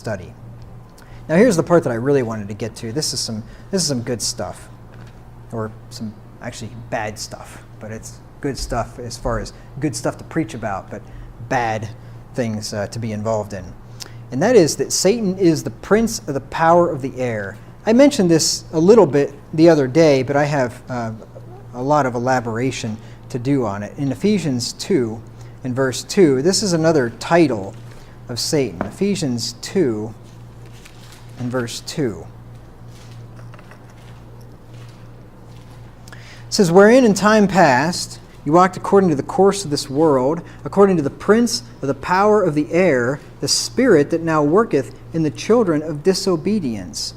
study. Now here's the part that I really wanted to get to. This is some good stuff, or some actually bad stuff, but it's good stuff as far as good stuff to preach about, but bad things to be involved in. And that is that Satan is the prince of the power of the air. I mentioned this a little bit the other day, but I have a lot of elaboration to do on it. In Ephesians 2, in verse 2, this is another title of Satan. Ephesians 2, in verse 2. It says, "Wherein in time past you walked according to the course of this world, according to the prince of the power of the air, the spirit that now worketh in the children of disobedience."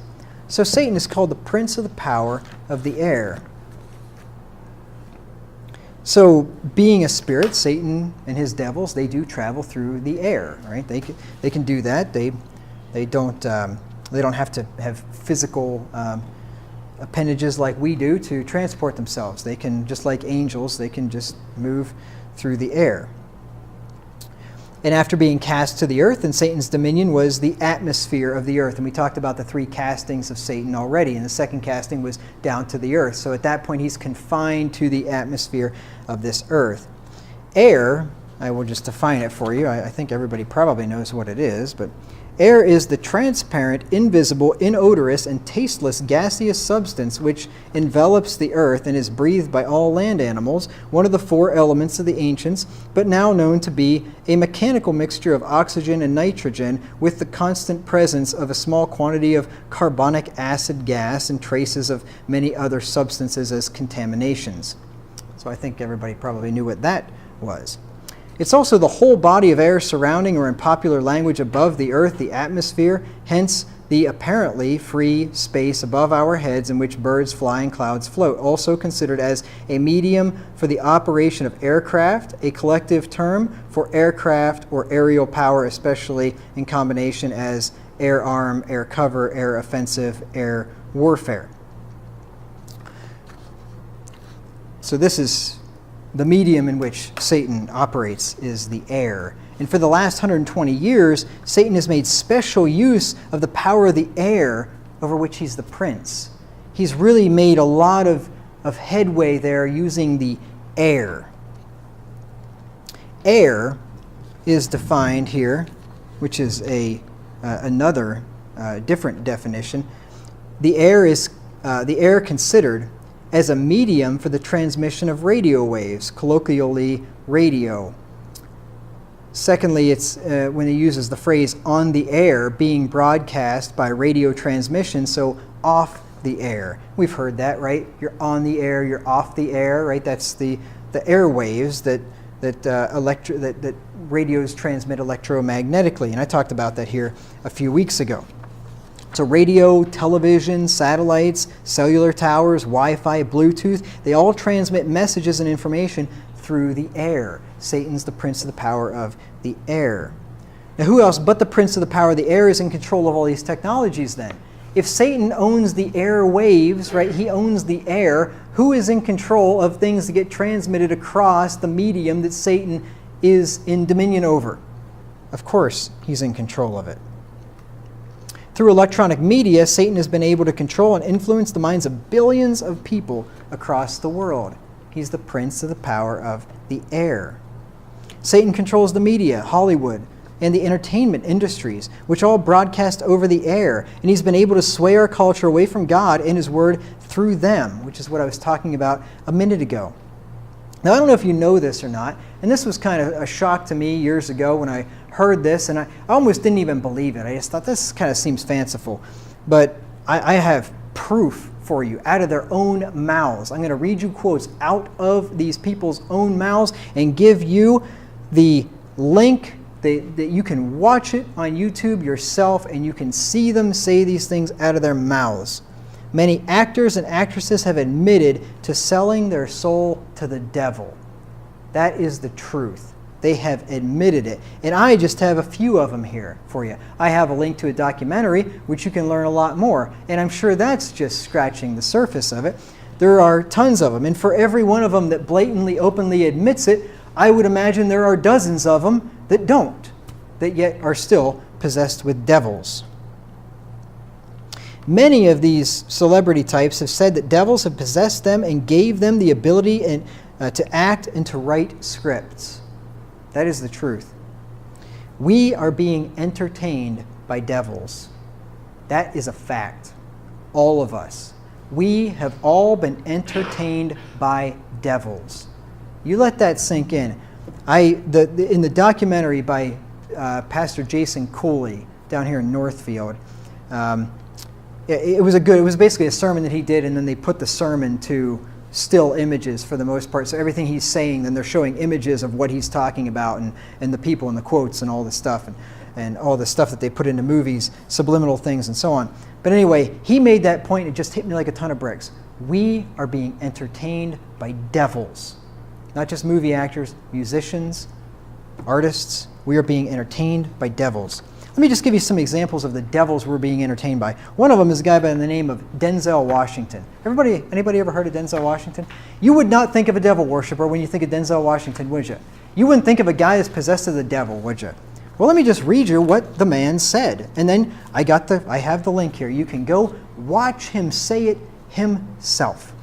So Satan is called the prince of the power of the air. So being a spirit, Satan and his devils, they do travel through the air, right? They can do that. They don't have to have physical appendages like we do to transport themselves. They can, just like angels, they can just move through the air. And after being cast to the earth, and Satan's dominion was the atmosphere of the earth. And we talked about the 3 castings of Satan already, and the second casting was down to the earth. So at that point, he's confined to the atmosphere of this earth. Air, I will just define it for you. I think everybody probably knows what it is, but air is the transparent, invisible, inodorous, and tasteless gaseous substance which envelops the earth and is breathed by all land animals, one of the 4 elements of the ancients, but now known to be a mechanical mixture of oxygen and nitrogen with the constant presence of a small quantity of carbonic acid gas and traces of many other substances as contaminations. So I think everybody probably knew what that was. It's also the whole body of air surrounding, or in popular language, above the earth, the atmosphere, hence the apparently free space above our heads in which birds fly and clouds float, also considered as a medium for the operation of aircraft, a collective term for aircraft or aerial power, especially in combination as air arm, air cover, air offensive, air warfare. So this is the medium in which Satan operates, is the air. And for the last 120 years, Satan has made special use of the power of the air over which he's the prince. He's really made a lot of headway there using the air. Air is defined here, which is another different definition. The air considered as a medium for the transmission of radio waves, colloquially radio. Secondly, it's when he uses the phrase "on the air," being broadcast by radio transmission, so off the air. We've heard that, right? You're on the air, you're off the air, right? That's the airwaves that radios transmit electromagnetically, and I talked about that here a few weeks ago. So radio, television, satellites, cellular towers, Wi-Fi, Bluetooth, they all transmit messages and information through the air. Satan's the prince of the power of the air. Now who else but the prince of the power of the air is in control of all these technologies then? If Satan owns the air waves, right, he owns the air, who is in control of things that get transmitted across the medium that Satan is in dominion over? Of course, he's in control of it. Through electronic media, Satan has been able to control and influence the minds of billions of people across the world. He's the prince of the power of the air. Satan controls the media, Hollywood, and the entertainment industries, which all broadcast over the air, and he's been able to sway our culture away from God and his word through them, which is what I was talking about a minute ago. Now, I don't know if you know this or not, and this was kind of a shock to me years ago when I heard this, and I almost didn't even believe it. I just thought this kind of seems fanciful. But I have proof for you out of their own mouths. I'm going to read you quotes out of these people's own mouths and give you the link that you can watch it on YouTube yourself, and you can see them say these things out of their mouths. Many actors and actresses have admitted to selling their soul to the devil. That is the truth. They have admitted it. And I just have a few of them here for you. I have a link to a documentary which you can learn a lot more. And I'm sure that's just scratching the surface of it. There are tons of them. And for every one of them that blatantly, openly admits it, I would imagine there are dozens of them that don't, that yet are still possessed with devils. Many of these celebrity types have said that devils have possessed them and gave them the ability to act and to write scripts. That is the truth. We are being entertained by devils. That is a fact. All of us. We have all been entertained by devils. You let that sink in. In the documentary by Pastor Jason Cooley down here in Northfield, it was basically a sermon that he did, and then they put the sermon to still images for the most part. So everything he's saying, then they're showing images of what he's talking about, and the people and the quotes and all this stuff, and all the stuff that they put into movies, subliminal things and so on. But anyway, he made that point. It just hit me like a ton of bricks. We are being entertained by devils. Not just movie actors, musicians, artists. We are being entertained by devils. Let me just give you some examples of the devils we're being entertained by. One of them is a guy by the name of Denzel Washington. Anybody ever heard of Denzel Washington? You would not think of a devil worshiper when you think of Denzel Washington, would you? You wouldn't think of a guy that's possessed of the devil, would you? Well, let me just read you what the man said. And then I have the link here. You can go watch him say it himself.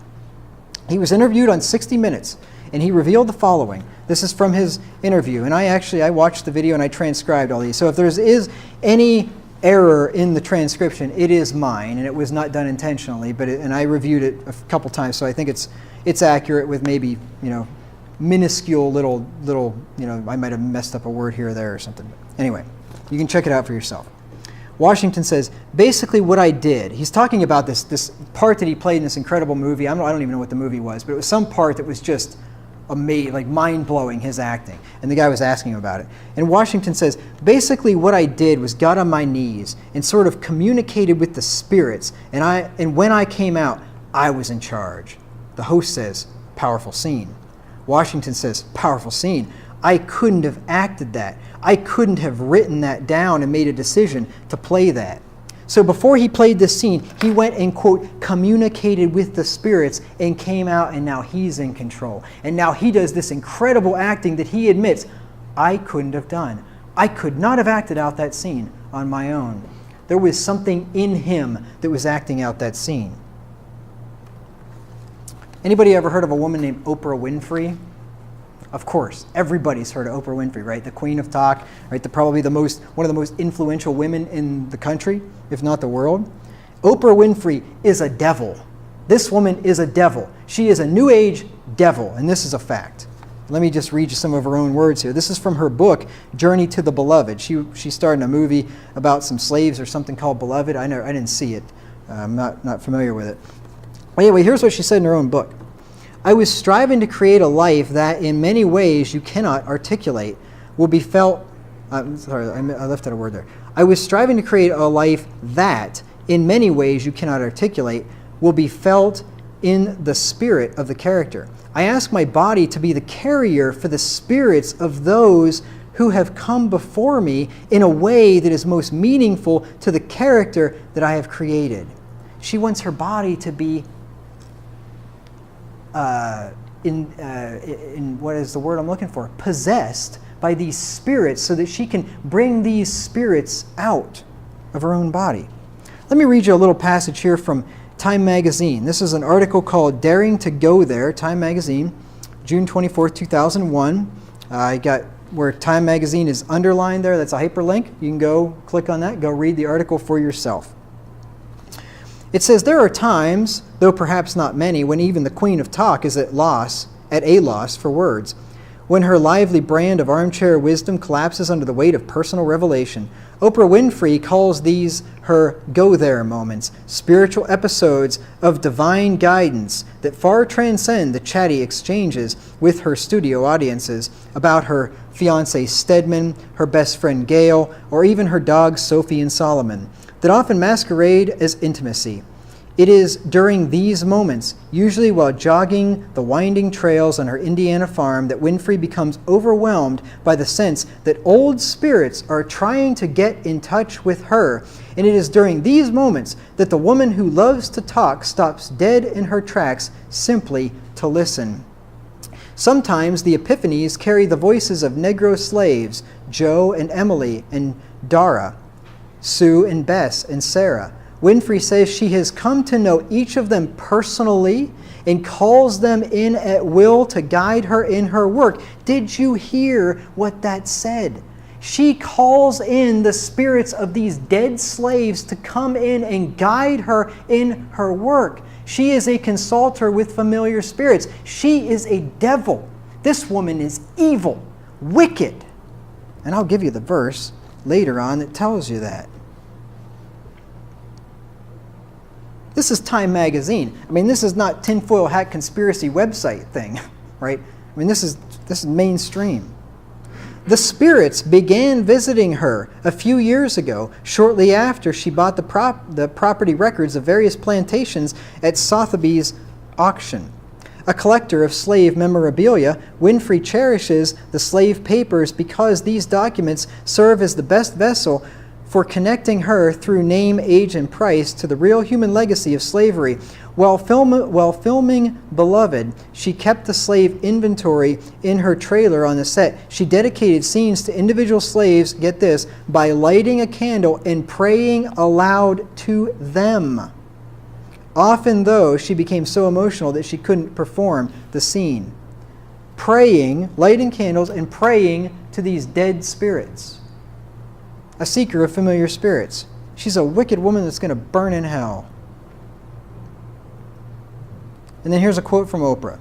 He was interviewed on 60 Minutes, and he revealed the following. This is from his interview, and I watched the video and I transcribed all these. So if there is any error in the transcription, it is mine, and it was not done intentionally. And I reviewed it a couple times, so I think it's accurate with maybe minuscule little I might have messed up a word here or there or something. Anyway, you can check it out for yourself. Washington says, basically what I did, he's talking about this part that he played in this incredible movie. I don't even know what the movie was, but it was some part that was just amazing, like mind-blowing, his acting. And the guy was asking him about it. And Washington says, basically what I did was got on my knees and sort of communicated with the spirits. And when I came out, I was in charge. The host says, powerful scene. Washington says, powerful scene. I couldn't have acted that. I couldn't have written that down and made a decision to play that. So before he played this scene, he went and, quote, communicated with the spirits and came out, and now he's in control. And now he does this incredible acting that he admits, I couldn't have done. I could not have acted out that scene on my own. There was something in him that was acting out that scene. Anybody ever heard of a woman named Oprah Winfrey? Of course, everybody's heard of Oprah Winfrey, right? The Queen of Talk, right? Probably one of the most influential women in the country, if not the world. Oprah Winfrey is a devil. This woman is a devil. She is a New Age devil, and this is a fact. Let me just read you some of her own words here. This is from her book, Journey to the Beloved. She starred in a movie about some slaves or something called Beloved. I didn't see it. I'm not familiar with it. Anyway, here's what she said in her own book. I was striving to create a life that in many ways you cannot articulate will be felt. Sorry, I left out a word there. I was striving to create a life that in many ways you cannot articulate will be felt in the spirit of the character. I asked my body to be the carrier for the spirits of those who have come before me in a way that is most meaningful to the character that I have created. She wants her body to be in what is the word I'm looking for? Possessed by these spirits so that she can bring these spirits out of her own body. Let me read you a little passage here from Time Magazine. This is an article called Daring to Go There, Time Magazine, June 24th, 2001. I got where Time Magazine is underlined there. That's a hyperlink. You can go click on that, go read the article for yourself. It says, there are times, though perhaps not many, when even the Queen of Talk is at a loss for words. When her lively brand of armchair wisdom collapses under the weight of personal revelation. Oprah Winfrey calls these her go-there moments, spiritual episodes of divine guidance that far transcend the chatty exchanges with her studio audiences about her fiancé Stedman, her best friend Gail, or even her dogs Sophie and Solomon, that often masquerade as intimacy. It is during these moments, usually while jogging the winding trails on her Indiana farm, that Winfrey becomes overwhelmed by the sense that old spirits are trying to get in touch with her. And it is during these moments that the woman who loves to talk stops dead in her tracks simply to listen. Sometimes the epiphanies carry the voices of Negro slaves, Joe and Emily and Dara, Sue and Bess and Sarah. Winfrey says she has come to know each of them personally and calls them in at will to guide her in her work. Did you hear what that said? She calls in the spirits of these dead slaves to come in and guide her in her work. She is a consulter with familiar spirits. She is a devil. This woman is evil, wicked. And I'll give you the verse later on that tells you that. This is Time Magazine. I mean, this is not tinfoil hat conspiracy website thing, right? I mean, this is mainstream. The spirits began visiting her a few years ago, shortly after she bought the property records of various plantations at Sotheby's auction. A collector of slave memorabilia, Winfrey cherishes the slave papers because these documents serve as the best vessel for connecting her through name, age, and price to the real human legacy of slavery. While filming Beloved, she kept the slave inventory in her trailer on the set. She dedicated scenes to individual slaves, get this, by lighting a candle and praying aloud to them. Often, though, she became so emotional that she couldn't perform the scene. Praying, lighting candles, and praying to these dead spirits. A seeker of familiar spirits. She's a wicked woman that's going to burn in hell. And then here's a quote from Oprah.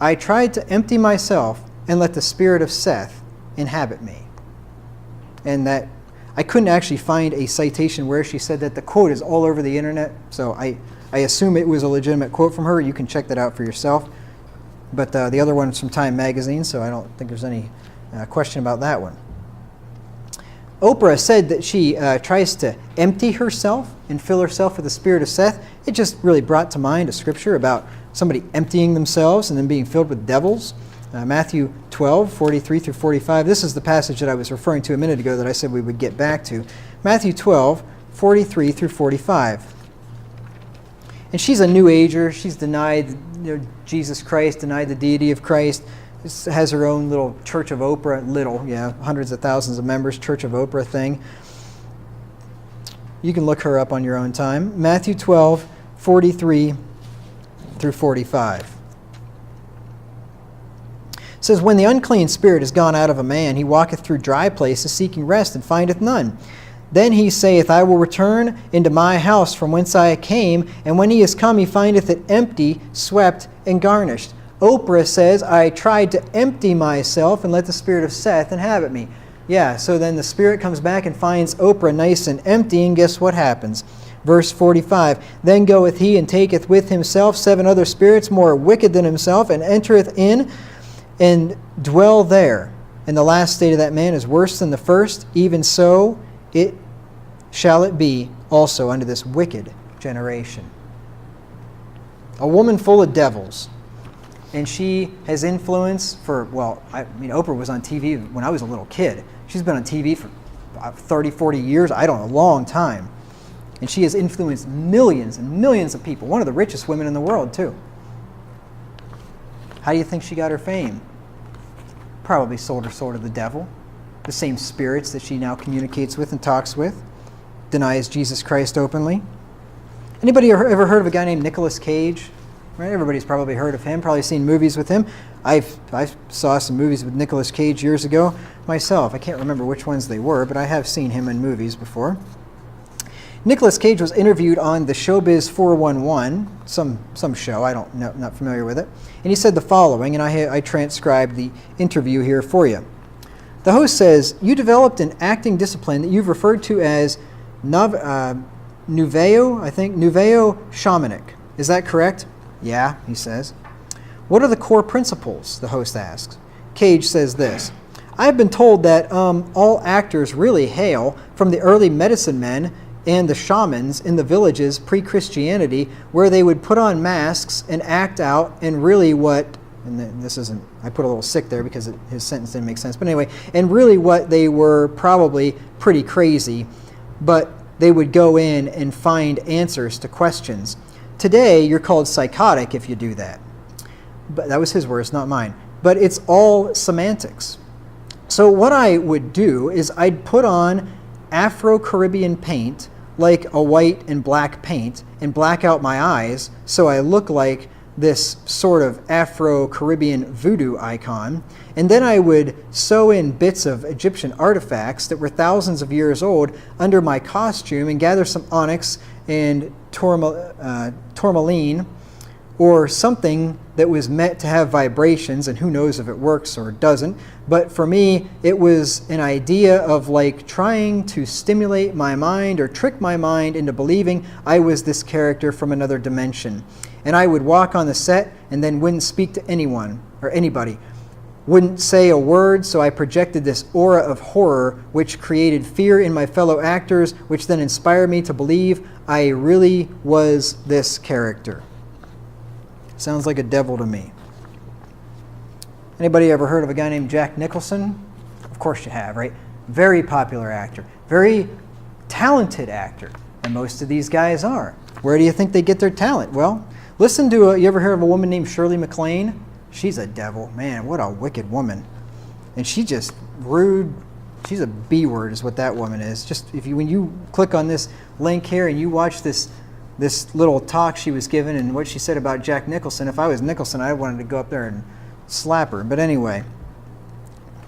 I tried to empty myself and let the spirit of Seth inhabit me. And that, I couldn't actually find a citation where she said that. The quote is all over the internet, so I assume it was a legitimate quote from her. You can check that out for yourself. But the other one's from Time Magazine, so I don't think there's any question about that one. Oprah said that she tries to empty herself and fill herself with the spirit of Seth. It just really brought to mind a scripture about somebody emptying themselves and then being filled with devils. Matthew 12, 43 through 45. This is the passage that I was referring to a minute ago that I said we would get back to. Matthew 12, 43 through 45. And she's a New Ager. She's denied Jesus Christ, denied the deity of Christ. Has her own little Church of Oprah, hundreds of thousands of members, Church of Oprah thing. You can look her up on your own time. Matthew 12, 43 through 45. It says, when the unclean spirit is gone out of a man, he walketh through dry places, seeking rest, and findeth none. Then he saith, I will return into my house from whence I came, and when he is come, he findeth it empty, swept, and garnished. Oprah says, I tried to empty myself and let the spirit of Seth inhabit me. Yeah, so then the spirit comes back and finds Oprah nice and empty, and guess what happens? Verse 45, then goeth he and taketh with himself 7 other spirits more wicked than himself, and entereth in and dwell there. And the last state of that man is worse than the first. Even so shall it be also unto this wicked generation. A woman full of devils. And she has influence for, Oprah was on TV when I was a little kid. She's been on TV for 30, 40 years, a long time. And she has influenced millions and millions of people. One of the richest women in the world, too. How do you think she got her fame? Probably sold her soul to the devil. The same spirits that she now communicates with and talks with. Denies Jesus Christ openly. Anybody ever heard of a guy named Nicolas Cage? Right? Everybody's probably heard of him, probably seen movies with him. I saw some movies with Nicolas Cage years ago myself. I can't remember which ones they were, but I have seen him in movies before. Nicolas Cage was interviewed on the Showbiz 411, some show, not familiar with it, and he said the following, and I transcribed the interview here for you. The host says, you developed an acting discipline that you've referred to as Nouveo Shamanic. Is that correct? Yeah, he says. What are the core principles? The host asks. Cage says this. I've been told that all actors really hail from the early medicine men and the shamans in the villages pre-Christianity, where they would put on masks and act out, and really I put a little sick there because his sentence didn't make sense, but anyway, and really what they were probably pretty crazy, but they would go in and find answers to questions. Today, you're called psychotic if you do that. But that was his words, not mine. But it's all semantics. So what I would do is I'd put on Afro-Caribbean paint, like a white and black paint, and black out my eyes so I look like this sort of Afro-Caribbean voodoo icon. And then I would sew in bits of Egyptian artifacts that were thousands of years old under my costume and gather some onyx and tourmaline or something that was meant to have vibrations, and who knows if it works or doesn't. But for me, it was an idea of like trying to stimulate my mind or trick my mind into believing I was this character from another dimension. And I would walk on the set and then wouldn't speak to anyone or anybody. Wouldn't say a word, so I projected this aura of horror, which created fear in my fellow actors, which then inspired me to believe I really was this character. Sounds like a devil to me. Anybody ever heard of a guy named Jack Nicholson? Of course you have, right? Very popular actor, very talented actor, and most of these guys are. Where do you think they get their talent? Well, listen to, you ever heard of a woman named Shirley MacLaine? She's a devil. Man, what a wicked woman. And she just rude. She's a B word is what that woman is. Just when you click on this link here and you watch this little talk she was given and what she said about Jack Nicholson, if I was Nicholson, I wanted to go up there and slap her. But anyway,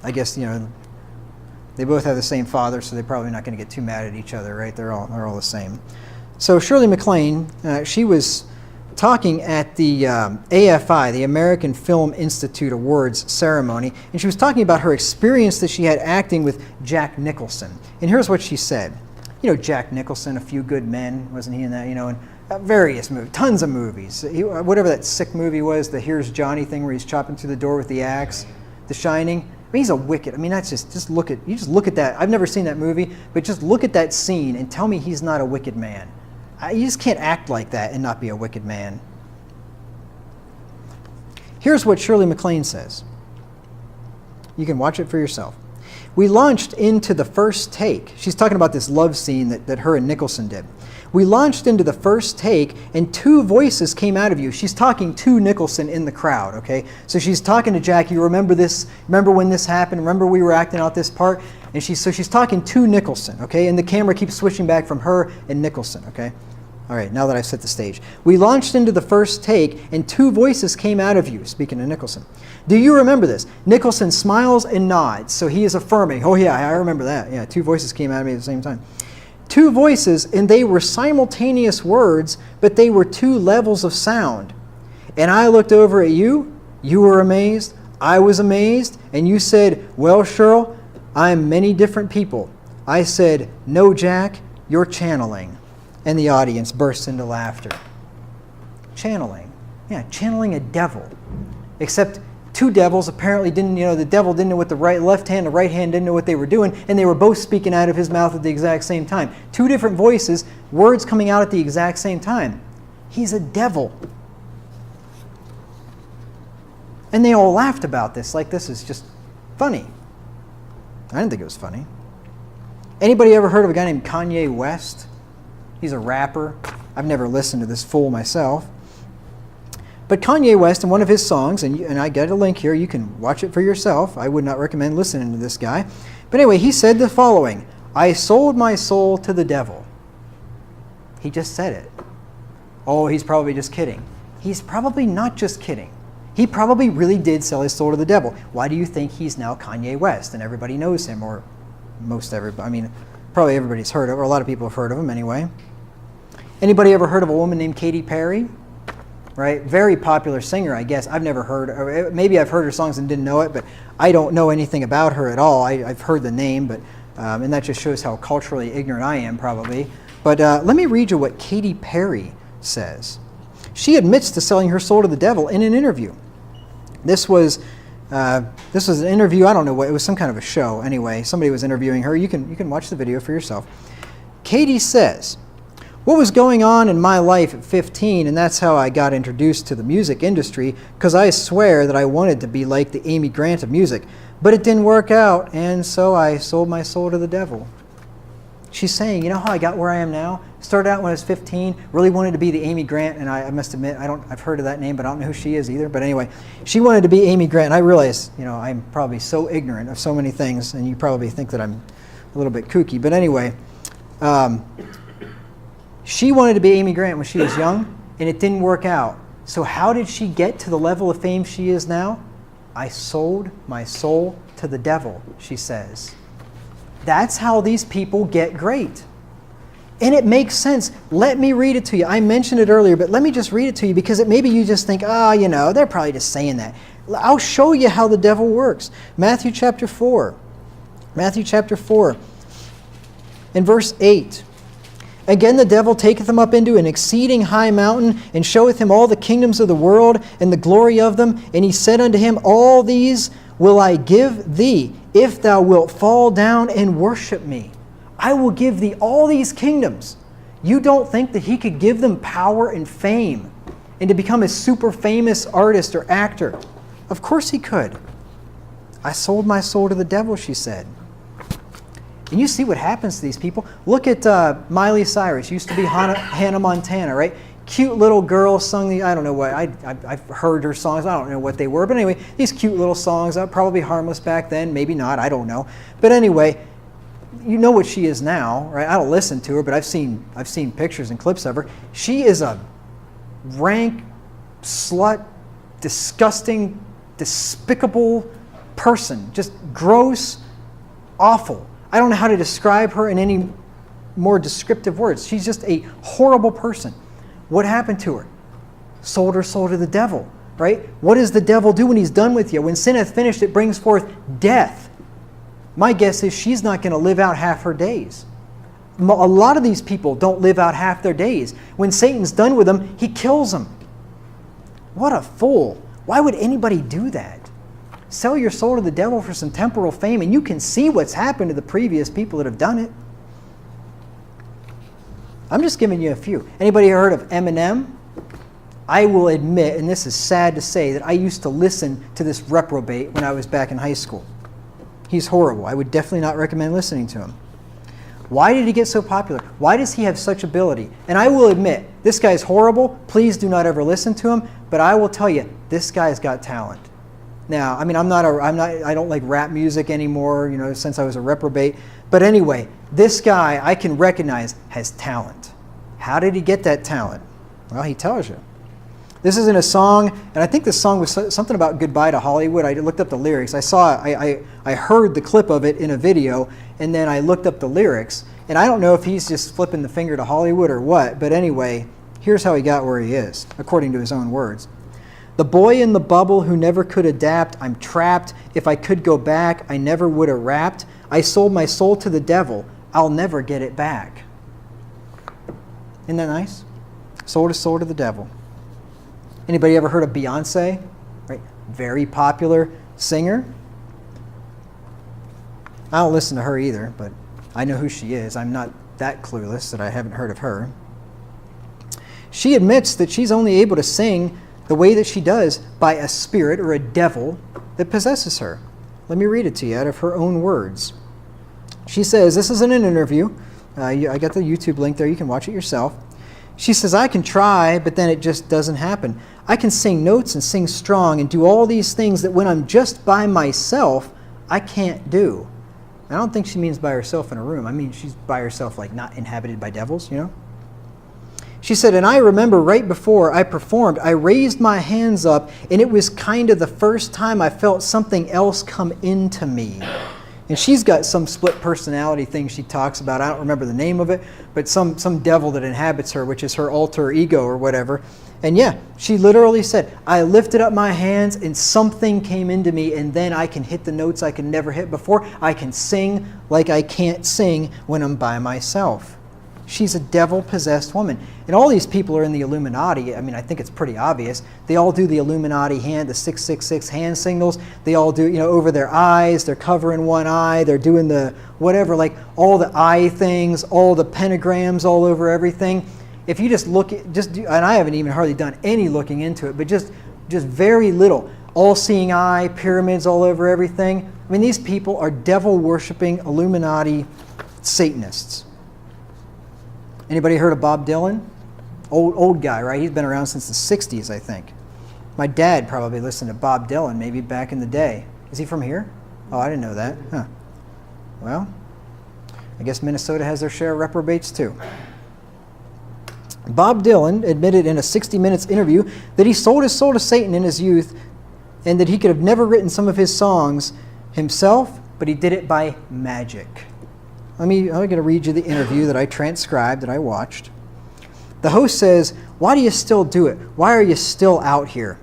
I guess, they both have the same father, so they're probably not going to get too mad at each other, right? They're all the same. So Shirley MacLaine, she was talking at the AFI, the American Film Institute Awards ceremony, and she was talking about her experience that she had acting with Jack Nicholson. And here's what she said. Jack Nicholson, A Few Good Men, wasn't he in that? In various movies, tons of movies. Whatever that sick movie was, the Here's Johnny thing where he's chopping through the door with the axe, The Shining. He's a wicked. that's just look at that. I've never seen that movie, but just look at that scene and tell me he's not a wicked man. You just can't act like that and not be a wicked man. Here's what Shirley MacLaine says. You can watch it for yourself. We launched into the first take. She's talking about this love scene that her and Nicholson did. We launched into the first take and two voices came out of you. She's talking to Nicholson in the crowd, okay? So she's talking to Jack. You remember this? Remember when this happened? Remember we were acting out this part? And she's talking to Nicholson, okay? And the camera keeps switching back from her and Nicholson, okay? All right, now that I've set the stage. We launched into the first take, and two voices came out of you, speaking to Nicholson. Do you remember this? Nicholson smiles and nods, so he is affirming. Oh, yeah, I remember that. Yeah, two voices came out of me at the same time. Two voices, and they were simultaneous words, but they were two levels of sound. And I looked over at you. You were amazed. I was amazed. And you said, well, Cheryl, I'm many different people. I said, no, Jack, you're channeling. And the audience burst into laughter. Channeling. Yeah, channeling a devil. Except two devils apparently didn't, the devil didn't know what the left hand, the right hand didn't know what they were doing, and they were both speaking out of his mouth at the exact same time. Two different voices, words coming out at the exact same time. He's a devil. And they all laughed about this, like this is just funny. I didn't think it was funny. Anybody ever heard of a guy named Kanye West? He's a rapper. I've never listened to this fool myself. But Kanye West, in one of his songs, and I got a link here, you can watch it for yourself. I would not recommend listening to this guy. But anyway, he said the following, I sold my soul to the devil. He just said it. Oh, he's probably just kidding. He's probably not just kidding. He probably really did sell his soul to the devil. Why do you think he's now Kanye West and everybody knows him, or most everybody? Probably everybody's heard of, or a lot of people have heard of him anyway. Anybody ever heard of a woman named Katy Perry? Right? Very popular singer, I guess. I've never heard, or maybe I've heard her songs and didn't know it, but I don't know anything about her at all. I've heard the name, but and that just shows how culturally ignorant I am, probably. But let me read you what Katy Perry says. She admits to selling her soul to the devil in an interview. This was an interview. I don't know what it was. Some kind of a show. Anyway, somebody was interviewing her. You can watch the video for yourself. Katy says, what was going on in my life at 15, and that's how I got introduced to the music industry, because I swear that I wanted to be like the Amy Grant of music, but it didn't work out, and so I sold my soul to the devil. She's saying, you know how I got where I am now? Started out when I was 15, really wanted to be the Amy Grant, and I must admit, I've heard of that name, but I don't know who she is either. But anyway, she wanted to be Amy Grant, and I realized, I'm probably so ignorant of so many things, and you probably think that I'm a little bit kooky. But anyway, she wanted to be Amy Grant when she was young, and it didn't work out. So how did she get to the level of fame she is now? I sold my soul to the devil, she says. That's how these people get great. And it makes sense. Let me read it to you. I mentioned it earlier, but let me just read it to you because maybe you just think, they're probably just saying that. I'll show you how the devil works. Matthew chapter 4. Matthew chapter 4 and verse 8. Again, the devil taketh him up into an exceeding high mountain, and showeth him all the kingdoms of the world, and the glory of them. And he said unto him, All these will I give thee, if thou wilt fall down and worship me. I will give thee all these kingdoms. You don't think that he could give them power and fame, and to become a super famous artist or actor? Of course he could. I sold my soul to the devil, she said. And you see what happens to these people. Look at Miley Cyrus. Used to be Hannah Montana, right? Cute little girl, sung I don't know what, I've heard her songs. I don't know what they were. But anyway, these cute little songs, probably harmless back then. Maybe not, I don't know. But anyway, you know what she is now, right? I don't listen to her, but I've seen pictures and clips of her. She is a rank, slut, disgusting, despicable person. Just gross, awful. I don't know how to describe her in any more descriptive words. She's just a horrible person. What happened to her? Sold her soul to the devil, right? What does the devil do when he's done with you? When sin hath finished, it brings forth death. My guess is she's not going to live out half her days. A lot of these people don't live out half their days. When Satan's done with them, he kills them. What a fool. Why would anybody do that? Sell your soul to the devil for some temporal fame, and you can see what's happened to the previous people that have done it. I'm just giving you a few. Anybody heard of Eminem? I will admit, and this is sad to say, that I used to listen to this reprobate when I was back in high school. He's horrible. I would definitely not recommend listening to him. Why did he get so popular? Why does he have such ability? And I will admit, this guy's horrible. Please do not ever listen to him. But I will tell you, this guy's got talent. Now, I mean, I don't like rap music anymore, since I was a reprobate. But anyway, this guy I can recognize has talent. How did he get that talent? Well, he tells you. This is in a song, and I think this song was something about Goodbye to Hollywood. I looked up the lyrics. I heard the clip of it in a video, and then I looked up the lyrics. And I don't know if he's just flipping the finger to Hollywood or what, but anyway, here's how he got where he is, according to his own words. The boy in the bubble who never could adapt, I'm trapped. If I could go back, I never would have rapped. I sold my soul to the devil. I'll never get it back. Isn't that nice? Sold his soul to the devil. Anybody ever heard of Beyonce? Right? Very popular singer. I don't listen to her either, but I know who she is. I'm not that clueless that I haven't heard of her. She admits that she's only able to sing the way that she does by a spirit or a devil that possesses her. Let me read it to you out of her own words. She says, this is in an interview. I got the YouTube link there. You can watch it yourself. She says, I can try, but then it just doesn't happen. I can sing notes and sing strong and do all these things that when I'm just by myself, I can't do. I don't think she means by herself in a room. I mean, she's by herself, like not inhabited by devils, She said, and I remember right before I performed, I raised my hands up, and it was kind of the first time I felt something else come into me. And she's got some split personality thing she talks about. I don't remember the name of it, but some devil that inhabits her, which is her alter ego or whatever. And yeah, she literally said, I lifted up my hands and something came into me, and then I can hit the notes I could never hit before. I can sing like I can't sing when I'm by myself. She's a devil-possessed woman. And all these people are in the Illuminati. I mean, I think it's pretty obvious. They all do the Illuminati hand, the 666 hand signals. They all do, over their eyes. They're covering one eye. They're doing the whatever, like all the eye things, all the pentagrams all over everything. If you just look at, and I haven't even hardly done any looking into it, but just very little. All-seeing eye, pyramids all over everything. I mean, these people are devil-worshipping Illuminati Satanists. Anybody heard of Bob Dylan? Old guy, right? He's been around since the 60s, I think. My dad probably listened to Bob Dylan maybe back in the day. Is he from here? Oh, I didn't know that. Huh. Well, I guess Minnesota has their share of reprobates too. Bob Dylan admitted in a 60 Minutes interview that he sold his soul to Satan in his youth and that he could have never written some of his songs himself, but he did it by magic. I'm going to read you the interview that I transcribed, that I watched. The host says, "Why do you still do it? Why are you still out here?"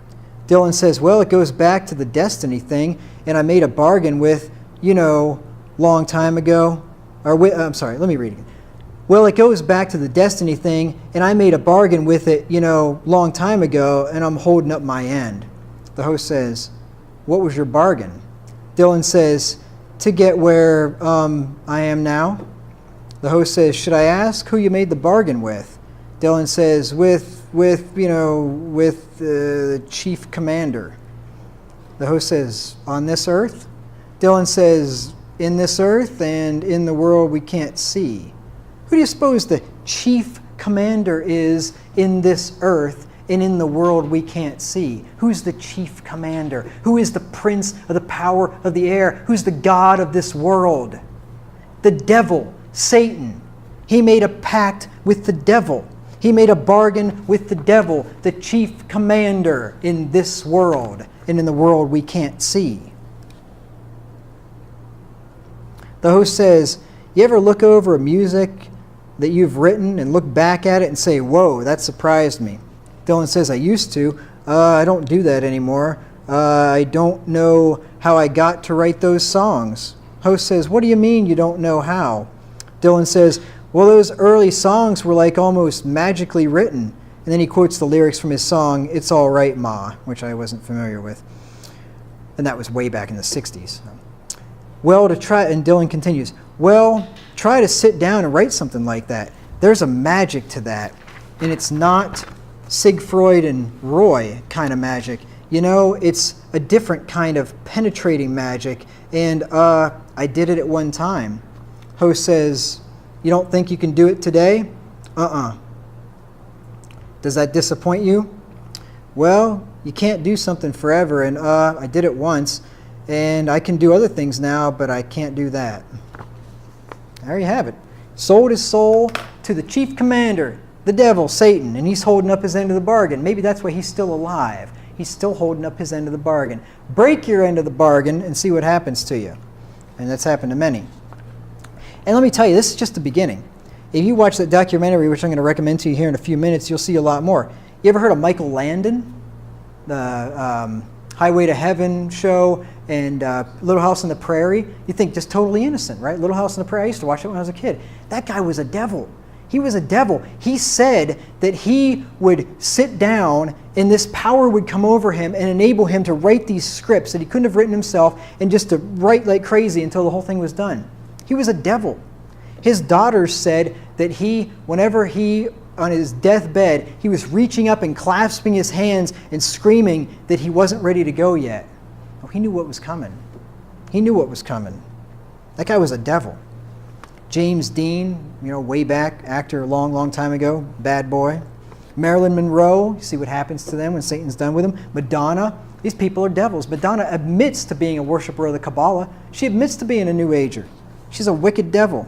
Dylan says, "Well, it goes back to the destiny thing, and I made a bargain with, long time ago." I'm sorry, let me read it again. "Well, it goes back to the destiny thing, and I made a bargain with it, long time ago, and I'm holding up my end." The host says, "What was your bargain?" Dylan says, "To get where I am now." The host says, "Should I ask who you made the bargain with?" Dylan says, with the chief commander." The host says, "On this earth?" Dylan says, "In this earth and in the world we can't see." Who do you suppose the chief commander is in this earth and in the world we can't see? Who's the chief commander? Who is the prince of the power of the air? Who's the god of this world? The devil, Satan. He made a pact with the devil. He made a bargain with the devil, the chief commander in this world and in the world we can't see. The host says, "You ever look over a music that you've written and look back at it and say, 'Whoa, that surprised me'?" Dylan says, "I used to. I don't do that anymore. I don't know how I got to write those songs." Host says, "What do you mean you don't know how?" Dylan says, "Well, those early songs were like almost magically written." And then he quotes the lyrics from his song, "It's All Right, Ma," which I wasn't familiar with. And that was way back in the 60s. And Dylan continues, "Well, try to sit down and write something like that. There's a magic to that. And it's not Siegfried and Roy kind of magic. It's a different kind of penetrating magic. And I did it at one time." Host says, "You don't think you can do it today?" "Does that disappoint you?" "Well, you can't do something forever, and I did it once, and I can do other things now, but I can't do that." There you have it. Sold his soul to the chief commander, the devil, Satan, and he's holding up his end of the bargain. Maybe that's why he's still alive. He's still holding up his end of the bargain. Break your end of the bargain and see what happens to you. And that's happened to many. And let me tell you, this is just the beginning. If you watch that documentary, which I'm going to recommend to you here in a few minutes, you'll see a lot more. You ever heard of Michael Landon? The Highway to Heaven show and Little House on the Prairie? You think just totally innocent, right? Little House on the Prairie, I used to watch it when I was a kid. That guy was a devil. He was a devil. He said that he would sit down and this power would come over him and enable him to write these scripts that he couldn't have written himself and just to write like crazy until the whole thing was done. He was a devil. His daughters said that whenever he, on his deathbed, he was reaching up and clasping his hands and screaming that he wasn't ready to go yet. Oh, he knew what was coming. He knew what was coming. That guy was a devil. James Dean, way back, actor a long, long time ago, bad boy. Marilyn Monroe, you see what happens to them when Satan's done with them. Madonna, these people are devils. Madonna admits to being a worshiper of the Kabbalah. She admits to being a New Ager. She's a wicked devil.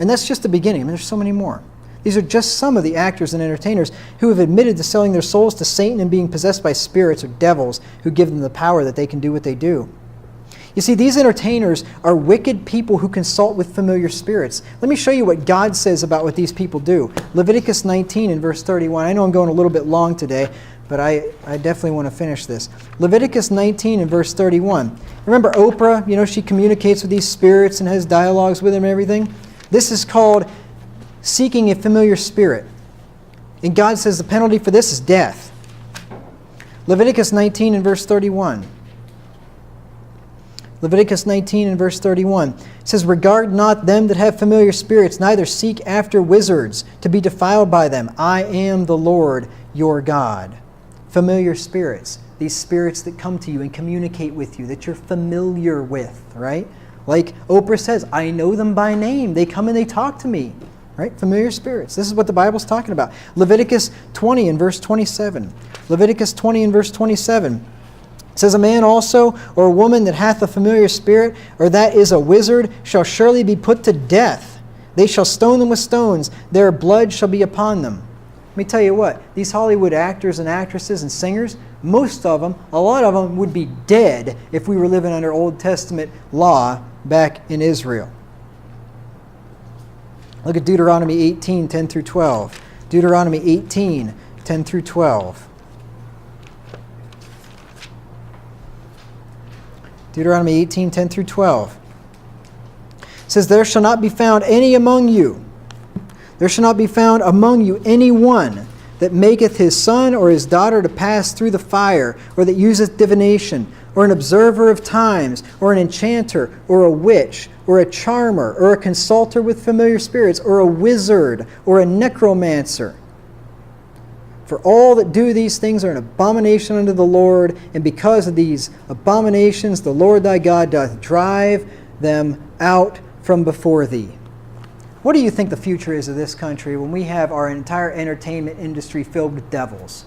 And that's just the beginning. There's so many more. These are just some of the actors and entertainers who have admitted to selling their souls to Satan and being possessed by spirits or devils who give them the power that they can do what they do. You see, these entertainers are wicked people who consult with familiar spirits. Let me show you what God says about what these people do. Leviticus 19 and verse 31. I know I'm going a little bit long today, but I definitely want to finish this. Leviticus 19 and verse 31. Remember Oprah, she communicates with these spirits and has dialogues with them and everything. This is called seeking a familiar spirit. And God says the penalty for this is death. Leviticus 19 and verse 31. Leviticus 19 and verse 31 says, "Regard not them that have familiar spirits, neither seek after wizards to be defiled by them. I am the Lord your God." Familiar spirits, these spirits that come to you and communicate with you, that you're familiar with, right? Like Oprah says, I know them by name. They come and they talk to me, right? Familiar spirits. This is what the Bible's talking about. Leviticus 20 and verse 27. Leviticus 20 and verse 27 It says, a man also, or a woman that hath a familiar spirit, or that is a wizard, shall surely be put to death. They shall stone them with stones. Their blood shall be upon them. Let me tell you what, these Hollywood actors and actresses and singers, most of them, a lot of them would be dead if we were living under Old Testament law back in Israel. Look at Deuteronomy 18, 10 through 12. Deuteronomy 18, 10 through 12. Deuteronomy 18, 10 through 12. It says, there shall not be found any among you. There shall not be found among you any one that maketh his son or his daughter to pass through the fire, or that useth divination, or an observer of times, or an enchanter, or a witch, or a charmer, or a consulter with familiar spirits, or a wizard, or a necromancer. For all that do these things are an abomination unto the Lord, and because of these abominations the Lord thy God doth drive them out from before thee. What do you think the future is of this country when we have our entire entertainment industry filled with devils?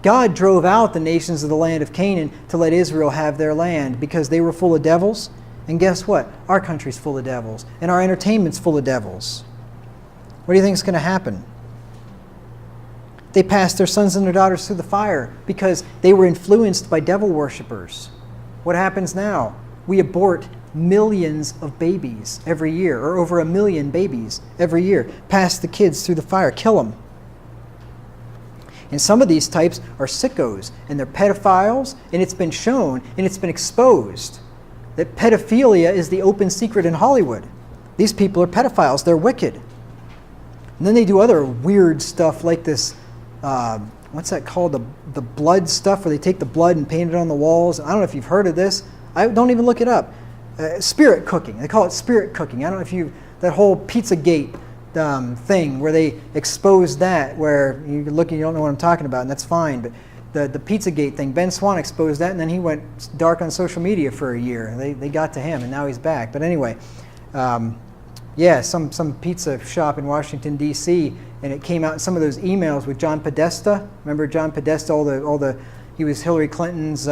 God drove out the nations of the land of Canaan to let Israel have their land because they were full of devils. And guess what? Our country's full of devils, and our entertainment's full of devils. What do you think is going to happen? They passed their sons and their daughters through the fire because they were influenced by devil worshippers. What happens now? We abort millions of babies every year, or over 1 million babies every year. Pass the kids through the fire, kill them. And some of these types are sickos, and they're pedophiles, and it's been shown, and it's been exposed that pedophilia is the open secret in Hollywood. These people are pedophiles, they're wicked. And then they do other weird stuff like this, what's that called, the blood stuff, where they take the blood and paint it on the walls. I don't know if you've heard of this. Don't even look it up. Spirit cooking, they call it spirit cooking. I don't know if that whole Pizzagate thing where they exposed that, where you look and you don't know what I'm talking about, and that's fine, but the Pizzagate thing, Ben Swan exposed that, and then he went dark on social media for a year. They got to him, and now he's back. But anyway, some pizza shop in Washington, D.C., and it came out in some of those emails with John Podesta. Remember John Podesta? He was Hillary Clinton's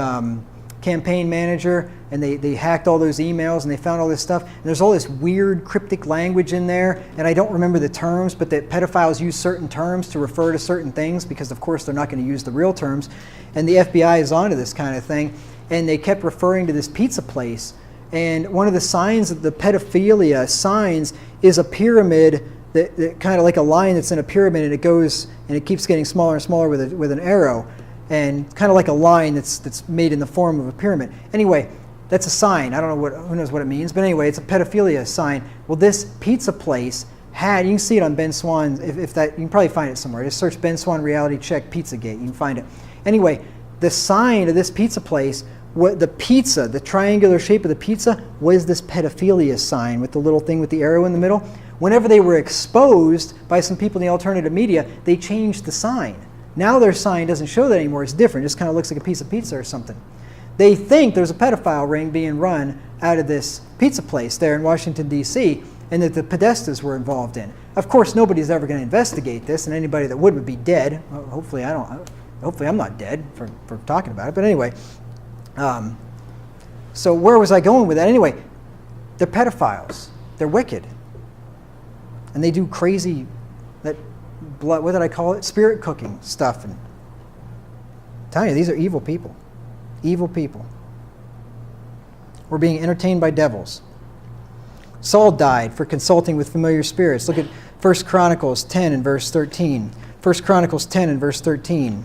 campaign manager, and they hacked all those emails, and they found all this stuff. And there's all this weird cryptic language in there, and I don't remember the terms, but that pedophiles use certain terms to refer to certain things because, of course, they're not going to use the real terms. And the FBI is onto this kind of thing, and they kept referring to this pizza place. And one of the signs of the pedophilia signs is a pyramid that kind of like a line that's in a pyramid, and it goes and it keeps getting smaller and smaller with an arrow, and kind of like a line that's made in the form of a pyramid. Anyway, that's a sign. I don't know who knows what it means, but anyway, it's a pedophilia sign. Well, this pizza place had, you can see it on Ben Swan, if that, you can probably find it somewhere. Just search Ben Swan Reality Check Pizzagate, you can find it. Anyway, the sign of this pizza place, the pizza, the triangular shape of the pizza, was this pedophilia sign with the little thing with the arrow in the middle. Whenever they were exposed by some people in the alternative media, they changed the sign. Now their sign doesn't show that anymore. It's different. It just kind of looks like a piece of pizza or something. They think there's a pedophile ring being run out of this pizza place there in Washington, D.C., and that the Podestas were involved in. Of course, nobody's ever going to investigate this, and anybody that would be dead. Well, hopefully I'm not dead for talking about it. But anyway, so where was I going with that? Anyway, they're pedophiles. They're wicked. And they do crazy, what did I call it? Spirit cooking stuff. And I'm telling you, these are evil people. Evil people. We're being entertained by devils. Saul died for consulting with familiar spirits. Look at 1 Chronicles 10 and verse 13. 1 Chronicles 10 and verse 13.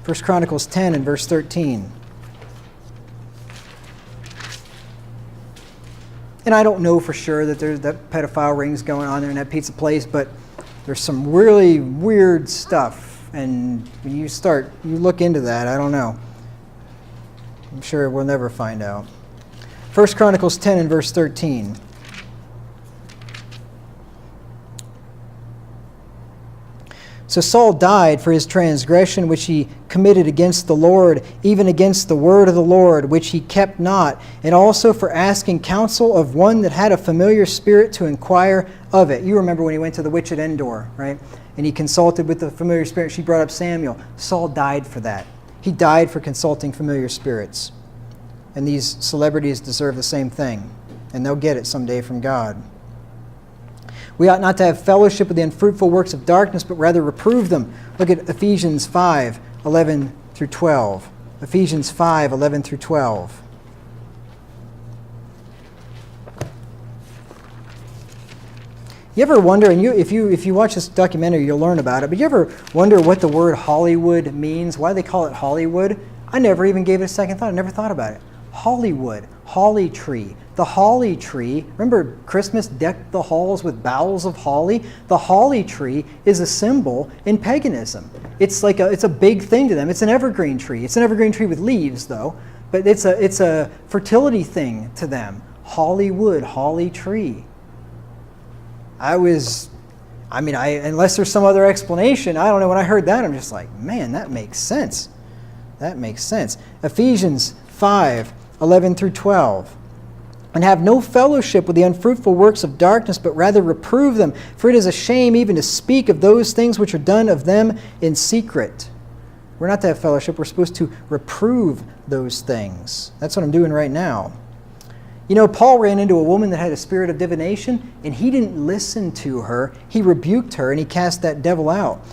1 Chronicles 10 and verse 13. And I don't know for sure that there's that pedophile rings going on there in that pizza place, but there's some really weird stuff. And when you look into that, I don't know. I'm sure we'll never find out. 1 Chronicles 10 and verse 13. So Saul died for his transgression which he committed against the Lord, even against the word of the Lord, which he kept not, and also for asking counsel of one that had a familiar spirit to inquire of it. You remember when he went to the witch at Endor, right? and he consulted with the familiar spirit. She brought up Samuel. Saul died for that. He died for consulting familiar spirits. And these celebrities deserve the same thing, and they'll get it someday from God. We ought not to have fellowship with the unfruitful works of darkness, but rather reprove them. Look at Ephesians 5:11 through 12. Ephesians 5:11 through 12. You ever wonder, and if you watch this documentary, you'll learn about it, but you ever wonder what the word Hollywood means, why they call it Hollywood? I never even gave it a second thought. I never thought about it. Hollywood, holly tree. The holly tree, remember Christmas decked the halls with boughs of holly? The holly tree is a symbol in paganism. It's a big thing to them. It's an evergreen tree. It's an evergreen tree with leaves, though, but it's a fertility thing to them. Hollywood, holly tree. Unless there's some other explanation, I don't know. When I heard that, I'm just like, man, that makes sense. That makes sense. Ephesians 5:11 through 12. And have no fellowship with the unfruitful works of darkness, but rather reprove them. For it is a shame even to speak of those things which are done of them in secret. We're not to have fellowship. We're supposed to reprove those things. That's what I'm doing right now. You know, Paul ran into a woman that had a spirit of divination, and he didn't listen to her. He rebuked her, and he cast that devil out.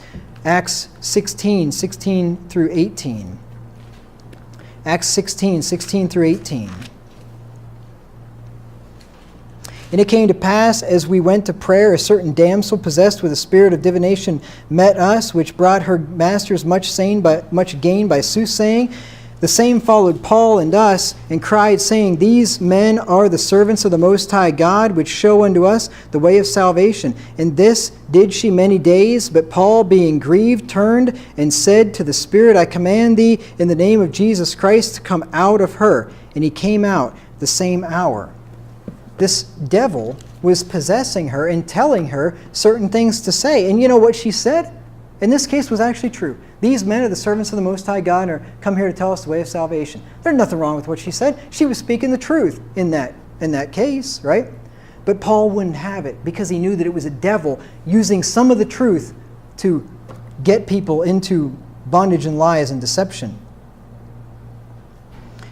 Acts 16:16 through 18. Acts 16:16 through 18. And it came to pass, as we went to prayer, a certain damsel possessed with a spirit of divination met us, which brought her masters much gain by soothsaying. The same followed Paul and us, and cried, saying, These men are the servants of the Most High God, which show unto us the way of salvation. And this did she many days. But Paul, being grieved, turned and said to the Spirit, I command thee in the name of Jesus Christ to come out of her. And he came out the same hour. This devil was possessing her and telling her certain things to say. And you know what she said? In this case was actually true. These men are the servants of the Most High God and are come here to tell us the way of salvation. There's nothing wrong with what she said. She was speaking the truth in that case, right? But Paul wouldn't have it because he knew that it was a devil using some of the truth to get people into bondage and lies and deception.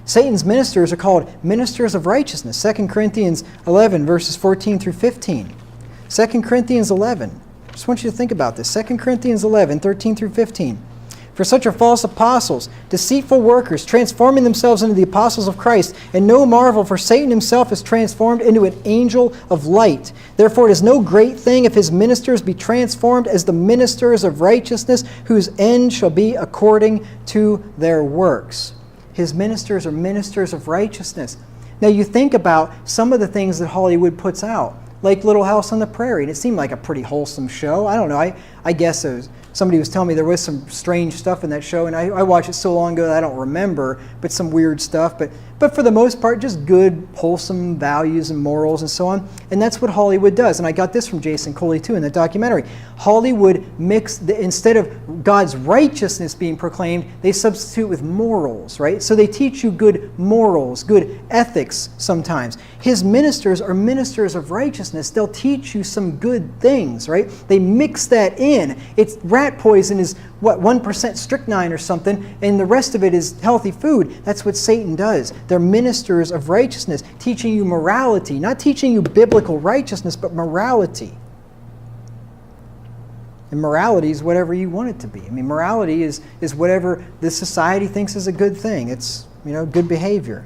Satan's ministers are called ministers of righteousness. 2 Corinthians 11, verses 14 through 15. 2 Corinthians 11. I just want you to think about this. 2 Corinthians 11, 13 through 15. For such are false apostles, deceitful workers, transforming themselves into the apostles of Christ. And no marvel, for Satan himself is transformed into an angel of light. Therefore it is no great thing if his ministers be transformed as the ministers of righteousness, whose end shall be according to their works. His ministers are ministers of righteousness. Now you think about some of the things that Hollywood puts out, like Little House on the Prairie, and it seemed like a pretty wholesome show. I don't know, I guess somebody was telling me there was some strange stuff in that show, and I watched it so long ago that I don't remember, but some weird stuff. But for the most part, just good, wholesome values and morals and so on. And that's what Hollywood does. And I got this from Jason Coley too in the documentary. Hollywood instead of God's righteousness being proclaimed, they substitute with morals, right? So they teach you good morals, good ethics sometimes. His ministers are ministers of righteousness. They'll teach you some good things, right? They mix that in. It's rat poison is 1% strychnine or something, and the rest of it is healthy food. That's what Satan does. They're ministers of righteousness, teaching you morality, not teaching you biblical righteousness, but morality. And morality is whatever you want it to be. I mean, morality is whatever the society thinks is a good thing. It's, good behavior.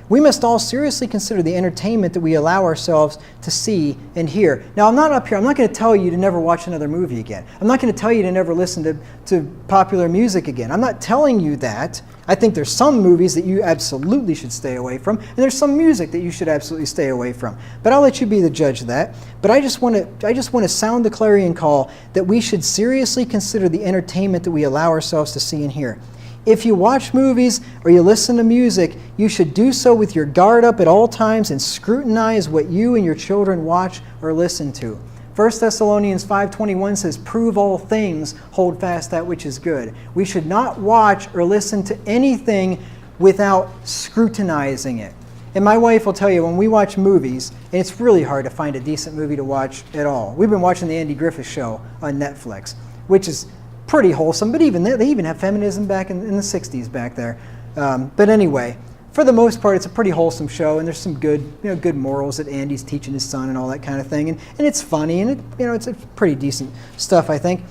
We must all seriously consider the entertainment that we allow ourselves to see and hear. Now, I'm not up here. I'm not going to tell you to never watch another movie again. I'm not going to tell you to never listen to popular music again. I'm not telling you that. I think there's some movies that you absolutely should stay away from, and there's some music that you should absolutely stay away from. But I'll let you be the judge of that. But I just want to sound the clarion call that we should seriously consider the entertainment that we allow ourselves to see and hear. If you watch movies or you listen to music, you should do so with your guard up at all times and scrutinize what you and your children watch or listen to. 1 Thessalonians 5:21 says, "Prove all things, hold fast that which is good." We should not watch or listen to anything without scrutinizing it. And my wife will tell you, when we watch movies, and it's really hard to find a decent movie to watch at all. We've been watching the Andy Griffith Show on Netflix, which is pretty wholesome, but even they even have feminism back in the 60s back there. But anyway, for the most part, it's a pretty wholesome show, and there's some good morals that Andy's teaching his son and all that kind of thing. And it's funny, and it's a pretty decent stuff, I think.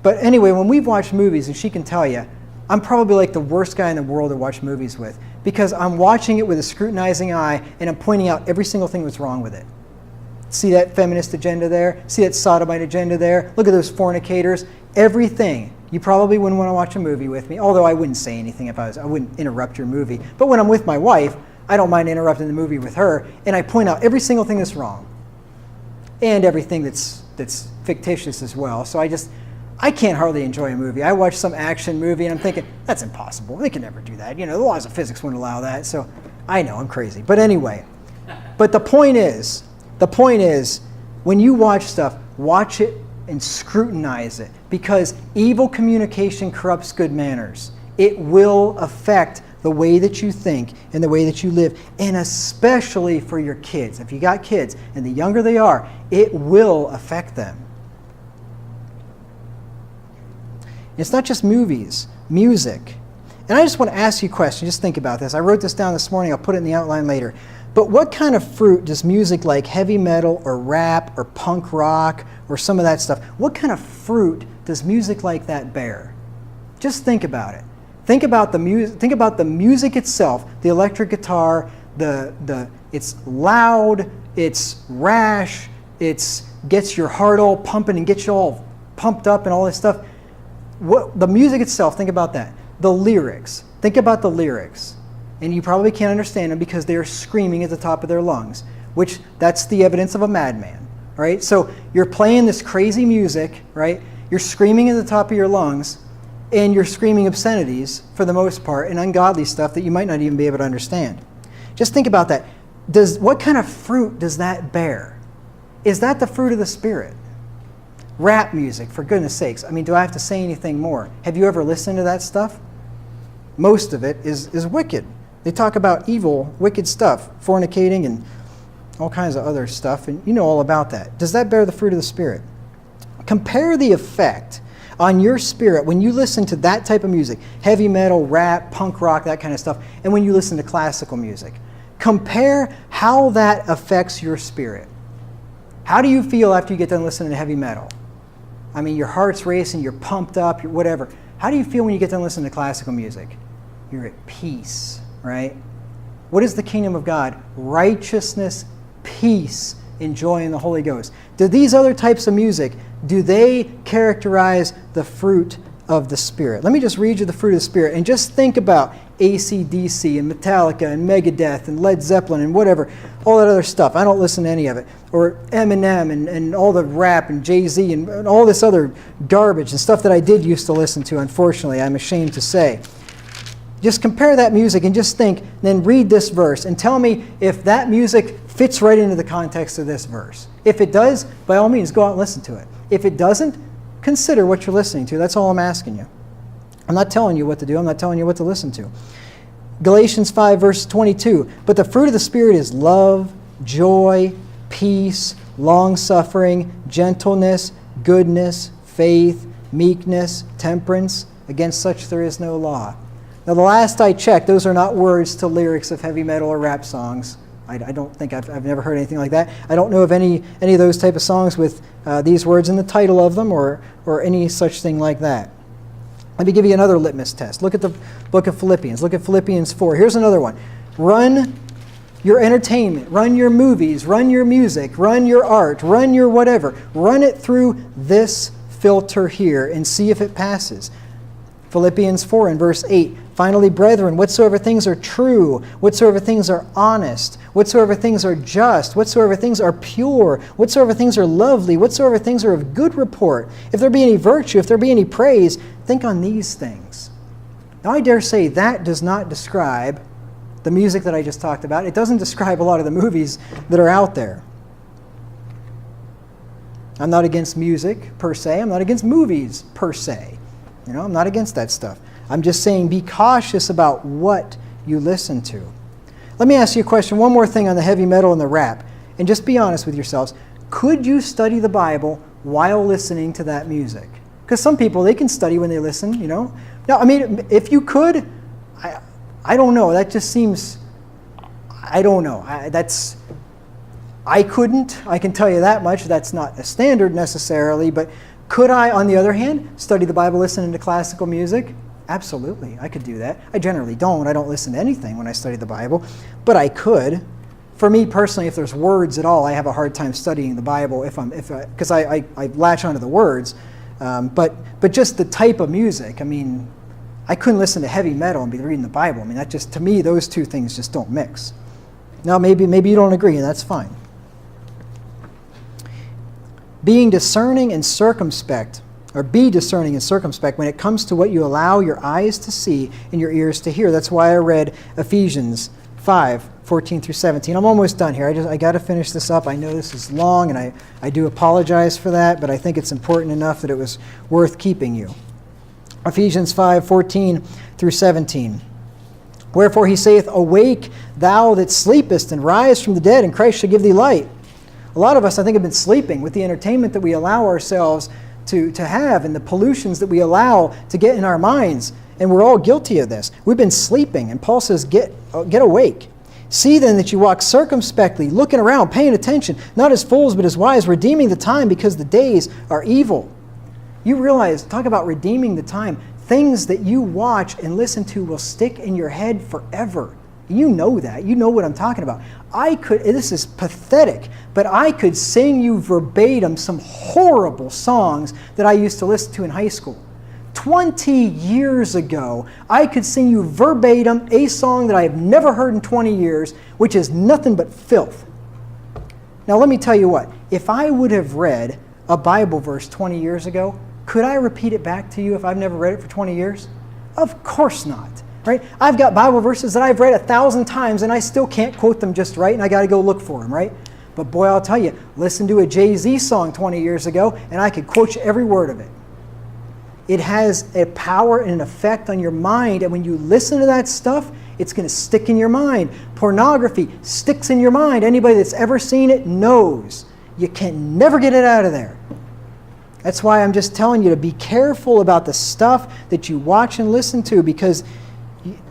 But anyway, when we've watched movies, and she can tell you, I'm probably like the worst guy in the world to watch movies with, because I'm watching it with a scrutinizing eye, and I'm pointing out every single thing that's wrong with it. See that feminist agenda there? See that sodomite agenda there? Look at those fornicators. Everything. You probably wouldn't want to watch a movie with me, although I wouldn't say anything if I wouldn't interrupt your movie. But when I'm with my wife, I don't mind interrupting the movie with her, and I point out every single thing that's wrong. And everything that's fictitious as well. So I can't hardly enjoy a movie. I watch some action movie and I'm thinking, that's impossible. They can never do that. The laws of physics wouldn't allow that. So I know, I'm crazy. But anyway, but the point is, when you watch stuff, watch it and scrutinize it, because evil communication corrupts good manners. It will affect the way that you think and the way that you live, and especially for your kids. If you got kids, and the younger they are, it will affect them. It's not just movies, music. And I just want to ask you a question. Just think about this. I wrote this down this morning. I'll put it in the outline later. But what kind of fruit does music like heavy metal or rap or punk rock or some of that stuff, what kind of fruit does music like that bear? Just think about it. Think about the music itself, the electric guitar, it's loud, it's rash, it gets your heart all pumping and gets you all pumped up and all this stuff. The music itself, think about that. The lyrics, think about the lyrics. And you probably can't understand them because they're screaming at the top of their lungs, which that's the evidence of a madman, right? So you're playing this crazy music, right? You're screaming at the top of your lungs, and you're screaming obscenities for the most part and ungodly stuff that you might not even be able to understand. Just think about that. What kind of fruit does that bear? Is that the fruit of the Spirit? Rap music, for goodness sakes. I mean, do I have to say anything more? Have you ever listened to that stuff? Most of it is wicked. They talk about evil, wicked stuff, fornicating and all kinds of other stuff, and you know all about that. Does that bear the fruit of the Spirit? Compare the effect on your spirit when you listen to that type of music, heavy metal, rap, punk rock, that kind of stuff, and when you listen to classical music. Compare how that affects your spirit. How do you feel after you get done listening to heavy metal? I mean, your heart's racing, you're pumped up, you're whatever. How do you feel when you get done listening to classical music? You're at peace, right? What is the kingdom of God? Righteousness, peace, and joy in the Holy Ghost. Do these other types of music, do they characterize the fruit of the Spirit? Let me just read you the fruit of the Spirit, and just think about AC/DC and Metallica and Megadeth and Led Zeppelin and whatever, all that other stuff. I don't listen to any of it. Or Eminem and all the rap and Jay-Z and all this other garbage and stuff that I did used to listen to, unfortunately, I'm ashamed to say. Just compare that music and just think, then read this verse and tell me if that music fits right into the context of this verse. If it does, by all means, go out and listen to it. If it doesn't, consider what you're listening to. That's all I'm asking you. I'm not telling you what to do. I'm not telling you what to listen to. Galatians 5, verse 22. But the fruit of the Spirit is love, joy, peace, long-suffering, gentleness, goodness, faith, meekness, temperance. Against such there is no law. Now, the last I checked, those are not words to lyrics of heavy metal or rap songs. I don't think I've never heard anything like that. I don't know of any of those type of songs with these words in the title of them or any such thing like that. Let me give you another litmus test. Look at the book of Philippians. Look at Philippians 4. Here's another one. Run your entertainment, run your movies, run your music, run your art, run your whatever. Run it through this filter here and see if it passes. Philippians 4 and verse 8. Finally, brethren, whatsoever things are true, whatsoever things are honest, whatsoever things are just, whatsoever things are pure, whatsoever things are lovely, whatsoever things are of good report, if there be any virtue, if there be any praise, think on these things. Now, I dare say that does not describe the music that I just talked about. It doesn't describe a lot of the movies that are out there. I'm not against music per se. I'm not against movies per se. I'm not against that stuff. I'm just saying be cautious about what you listen to. Let me ask you a question, one more thing on the heavy metal and the rap. And just be honest with yourselves. Could you study the Bible while listening to that music? Because some people, they can study when they listen, you know. Now, I mean, if you could, I don't know. That just seems, I don't know. I couldn't. I can tell you that much. That's not a standard necessarily. But could I, on the other hand, study the Bible listening to classical music? Absolutely. I could do that. I generally don't. I don't listen to anything when I study the Bible. But I could. For me personally, if there's words at all, I have a hard time studying the Bible because I latch onto the words. But just the type of music, I mean, I couldn't listen to heavy metal and be reading the Bible. I mean, that just, to me, those two things just don't mix. Now, maybe you don't agree, and that's fine. Being discerning and circumspect, or be discerning and circumspect when it comes to what you allow your eyes to see and your ears to hear. That's why I read Ephesians 5:14 through 17. I'm almost done here. I got to finish this up. I know this is long, and I do apologize for that, but I think it's important enough that it was worth keeping you. Ephesians 5:14 through 17. Wherefore he saith, Awake, thou that sleepest, and rise from the dead, and Christ shall give thee light. A lot of us, I think, have been sleeping with the entertainment that we allow ourselves to have and the pollutions that we allow to get in our minds. And we're all guilty of this. We've been sleeping. And Paul says, get awake. See then that you walk circumspectly, looking around, paying attention, not as fools but as wise, redeeming the time because the days are evil. You realize, talk about redeeming the time. Things that you watch and listen to will stick in your head forever. You know that. You know what I'm talking about. This is pathetic, but I could sing you verbatim some horrible songs that I used to listen to in high school. 20 years ago, I could sing you verbatim a song that I have never heard in 20 years, which is nothing but filth. Now let me tell you what, if I would have read a Bible verse 20 years ago, could I repeat it back to you if I've never read it for 20 years? Of course not. Right? I've got Bible verses that I've read 1,000 times and I still can't quote them just right, and I got to go look for them, right? But boy, I'll tell you, listen to a Jay-Z song 20 years ago and I could quote you every word of it. It has a power and an effect on your mind, and when you listen to that stuff, it's going to stick in your mind. Pornography sticks in your mind. Anybody that's ever seen it knows. You can never get it out of there. That's why I'm just telling you to be careful about the stuff that you watch and listen to, because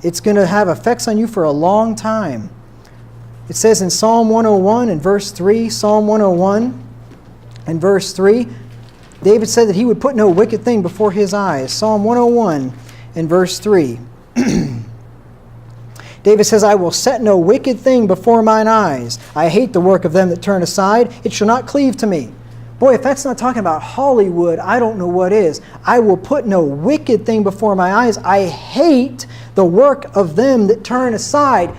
it's going to have effects on you for a long time. It says in Psalm 101 and verse 3, Psalm 101 and verse 3, David said that he would put no wicked thing before his eyes. Psalm 101 and verse 3. David says, I will set no wicked thing before mine eyes. I hate the work of them that turn aside. It shall not cleave to me. Boy, if that's not talking about Hollywood, I don't know what is. I will put no wicked thing before my eyes. I hate the work of them that turn aside.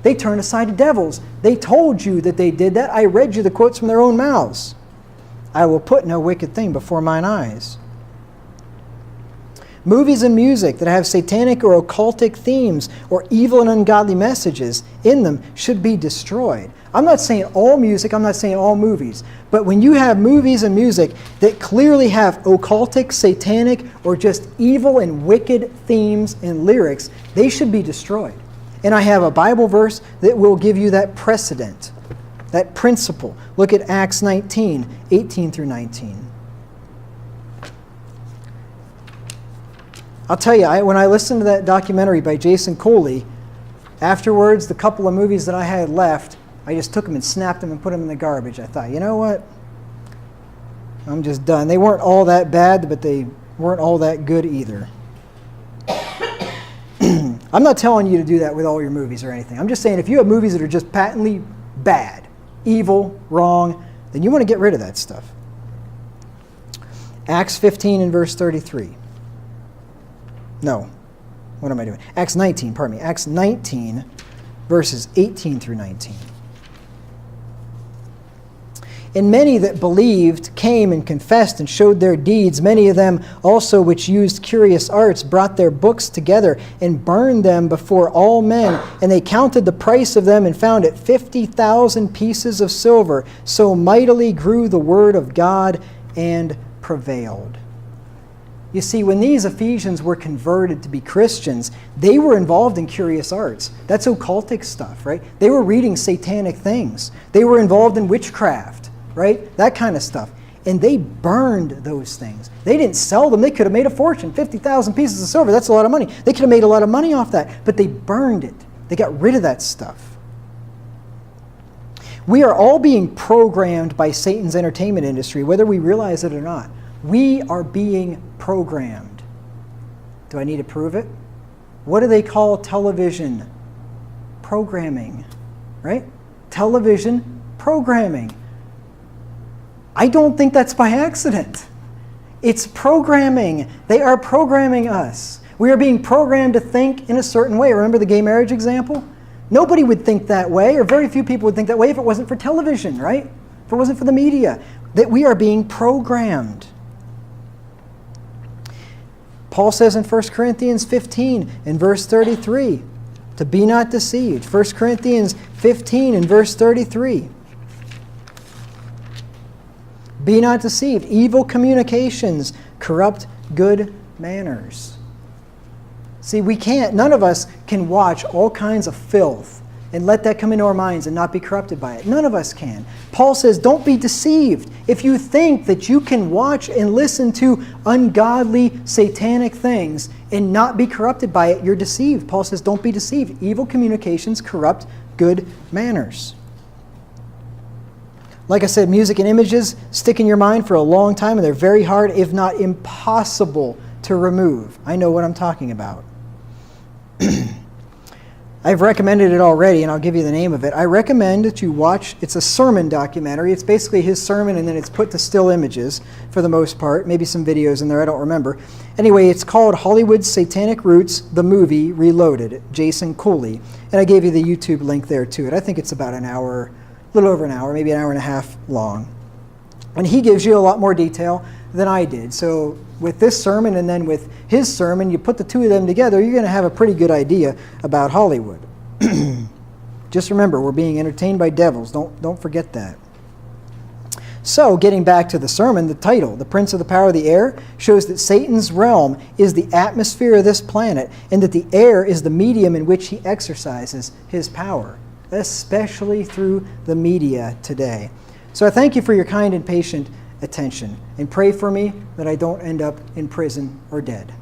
They turn aside to devils. They told you that they did that. I read you the quotes from their own mouths. I will put no wicked thing before mine eyes. Movies and music that have satanic or occultic themes or evil and ungodly messages in them should be destroyed. I'm not saying all music, I'm not saying all movies, but when you have movies and music that clearly have occultic, satanic, or just evil and wicked themes and lyrics, they should be destroyed. And I have a Bible verse that will give you that precedent, that principle. Look at Acts 19, 18 through 19. I'll tell you, when I listened to that documentary by Jason Coley, afterwards, the couple of movies that I had left, I just took them and snapped them and put them in the garbage. I thought, you know what? I'm just done. They weren't all that bad, but they weren't all that good either. I'm not telling you to do that with all your movies or anything. I'm just saying if you have movies that are just patently bad, evil, wrong, then you want to get rid of that stuff. Acts 15 and verse 33. No. What am I doing? Acts 19, pardon me. Acts 19, verses 18 through 19. And many that believed came and confessed and showed their deeds. Many of them also which used curious arts brought their books together and burned them before all men. And they counted the price of them and found it 50,000 pieces of silver. So mightily grew the word of God and prevailed. You see, when these Ephesians were converted to be Christians, they were involved in curious arts. That's occultic stuff, right? They were reading satanic things. They were involved in witchcraft, right? That kind of stuff. And they burned those things. They didn't sell them. They could have made a fortune, 50,000 pieces of silver. That's a lot of money. They could have made a lot of money off that, but they burned it. They got rid of that stuff. We are all being programmed by Satan's entertainment industry, whether we realize it or not. We are being programmed. Do I need to prove it? What do they call television? Programming, right? Television programming. I don't think that's by accident. It's programming. They are programming us. We are being programmed to think in a certain way. Remember the gay marriage example? Nobody would think that way, or very few people would think that way if it wasn't for television, right? If it wasn't for the media. That we are being programmed. Paul says in 1 Corinthians 15 and verse 33, to be not deceived. 1 Corinthians 15 and verse 33. Be not deceived. Evil communications corrupt good manners. See, none of us can watch all kinds of filth and let that come into our minds and not be corrupted by it. None of us can. Paul says, don't be deceived. If you think that you can watch and listen to ungodly, satanic things and not be corrupted by it, you're deceived. Paul says, don't be deceived. Evil communications corrupt good manners. Like I said, music and images stick in your mind for a long time, and they're very hard, if not impossible, to remove. I know what I'm talking about. I've recommended it already, and I'll give you the name of it. I recommend that you watch, it's a sermon documentary. It's basically his sermon, and then it's put to still images for the most part. Maybe some videos in there, I don't remember. Anyway, it's called Hollywood's Satanic Roots, the Movie Reloaded, Jason Cooley. And I gave you the YouTube link there to it. I think it's about an hour, a little over an hour, maybe an hour and a half long. And he gives you a lot more detail than I did. So with this sermon and then with his sermon, you put the two of them together, you're going to have a pretty good idea about Hollywood. Just remember, we're being entertained by devils. Don't forget that. So, getting back to the sermon, the title, The Prince of the Power of the Air, shows that Satan's realm is the atmosphere of this planet, and that the air is the medium in which he exercises his power, especially through the media today. So I thank you for your kind and patient attention, and pray for me that I don't end up in prison or dead.